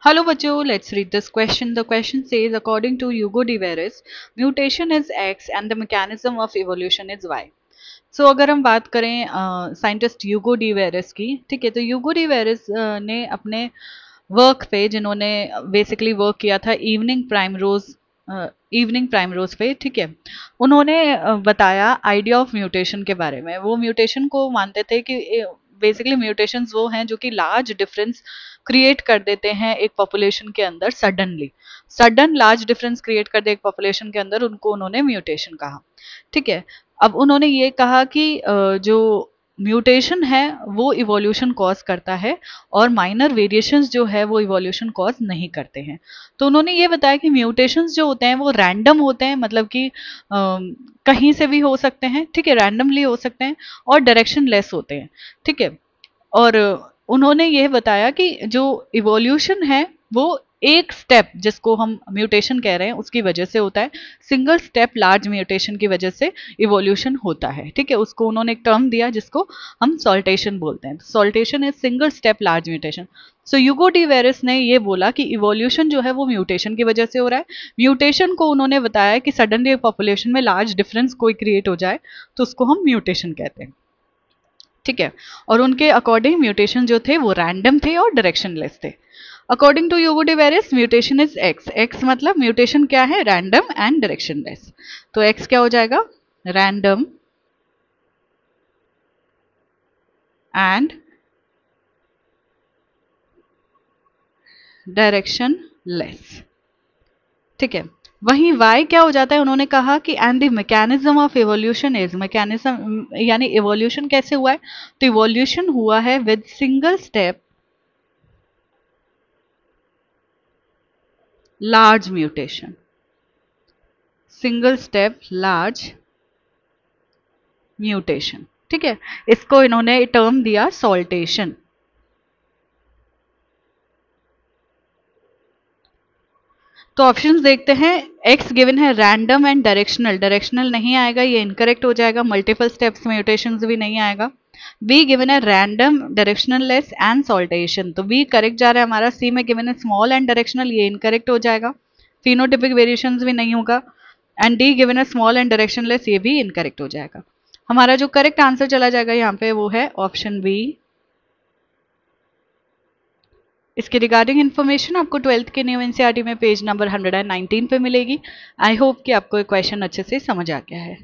Hello बच्चों, let's read this question. The question says, according to Hugo de Veres, mutation is X and the mechanism of evolution is Y. So अगर हम बात करें scientist यूगो de Vries की, ठीक है, तो यूगो डी वेरिस ने अपने वर्क पे, जिन्होंने बेसिकली वर्क किया था इवनिंग प्राइम रोज पे, ठीक है, उन्होंने बताया आइडिया ऑफ म्यूटेशन के बारे में। वो म्यूटेशन को मानते थे कि बेसिकली म्यूटेशंस वो हैं जो कि लार्ज डिफरेंस क्रिएट कर देते हैं एक पॉपुलेशन के अंदर सडन लार्ज डिफरेंस क्रिएट कर दे एक पॉपुलेशन के अंदर, उनको उन्होंने म्यूटेशन कहा। ठीक है, अब उन्होंने ये कहा कि जो म्यूटेशन है वो इवोल्यूशन कॉज करता है और माइनर वेरिएशंस जो है वो इवोल्यूशन कॉज नहीं करते हैं। तो उन्होंने ये बताया कि म्यूटेशंस जो होते हैं वो रैंडम होते हैं, मतलब कि कहीं से भी हो सकते हैं, ठीक है, रैंडमली हो सकते हैं और डायरेक्शन लेस होते हैं। ठीक है, और उन्होंने यह बताया कि जो इवोल्यूशन है वो एक स्टेप, जिसको हम म्यूटेशन कह रहे हैं, उसकी वजह से होता है। सिंगल स्टेप लार्ज म्यूटेशन की वजह से इवोल्यूशन होता है। ठीक है, उसको उन्होंने एक टर्म दिया जिसको हम सॉल्टेशन बोलते हैं। Saltation is single step large mutation. So Hugo de Vries ने ये बोला कि इवोल्यूशन जो है वो म्यूटेशन की वजह से हो रहा है। म्यूटेशन को उन्होंने बताया कि सडनली पॉपुलेशन में लार्ज डिफरेंस कोई क्रिएट हो जाए तो उसको हम म्यूटेशन कहते हैं। ठीक है, और उनके अकॉर्डिंग म्यूटेशन जो थे वो रैंडम थे और डायरेक्शनलेस थे। According to Hugo de Vries, mutation is X. X मतलब म्यूटेशन क्या है? Random and directionless. तो एक्स क्या हो जाएगा? Random and directionless. ठीक है, वहीं y क्या हो जाता है? उन्होंने कहा कि and the mechanism of evolution is, mechanism यानी इवोल्यूशन कैसे हुआ है? तो इवोल्यूशन हुआ है with single step large mutation, single step large mutation. ठीक है, इसको इन्होंने टर्म दिया सॉल्टेशन। तो ऑप्शंस देखते हैं। एक्स गिवन है रैंडम एंड डायरेक्शनल, डायरेक्शनल नहीं आएगा, ये इनकरेक्ट हो जाएगा। मल्टीपल स्टेप्स म्यूटेशंस भी नहीं आएगा। बी गिवन है random, directional less and saltation, तो बी करेक्ट जा रहा है हमारा। सी में गिवन है स्मॉल एंड डायरेक्शनल, ये इनकरेक्ट हो जाएगा। फिनोटिपिक वेरिएशंस भी नहीं होगा। एंड डी गिवन है स्मॉल एंड डायरेक्शनलेस, ये भी इनकरेक्ट हो जाएगा। हमारा जो करेक्ट आंसर चला जाएगा यहाँ पे वो है ऑप्शन बी। इसके रिगार्डिंग इन्फॉर्मेशन आपको 12th के न्यू एनसीईआरटी में पेज नंबर 119 पे मिलेगी। आई होप कि आपको ये क्वेश्चन अच्छे से समझ आ गया है।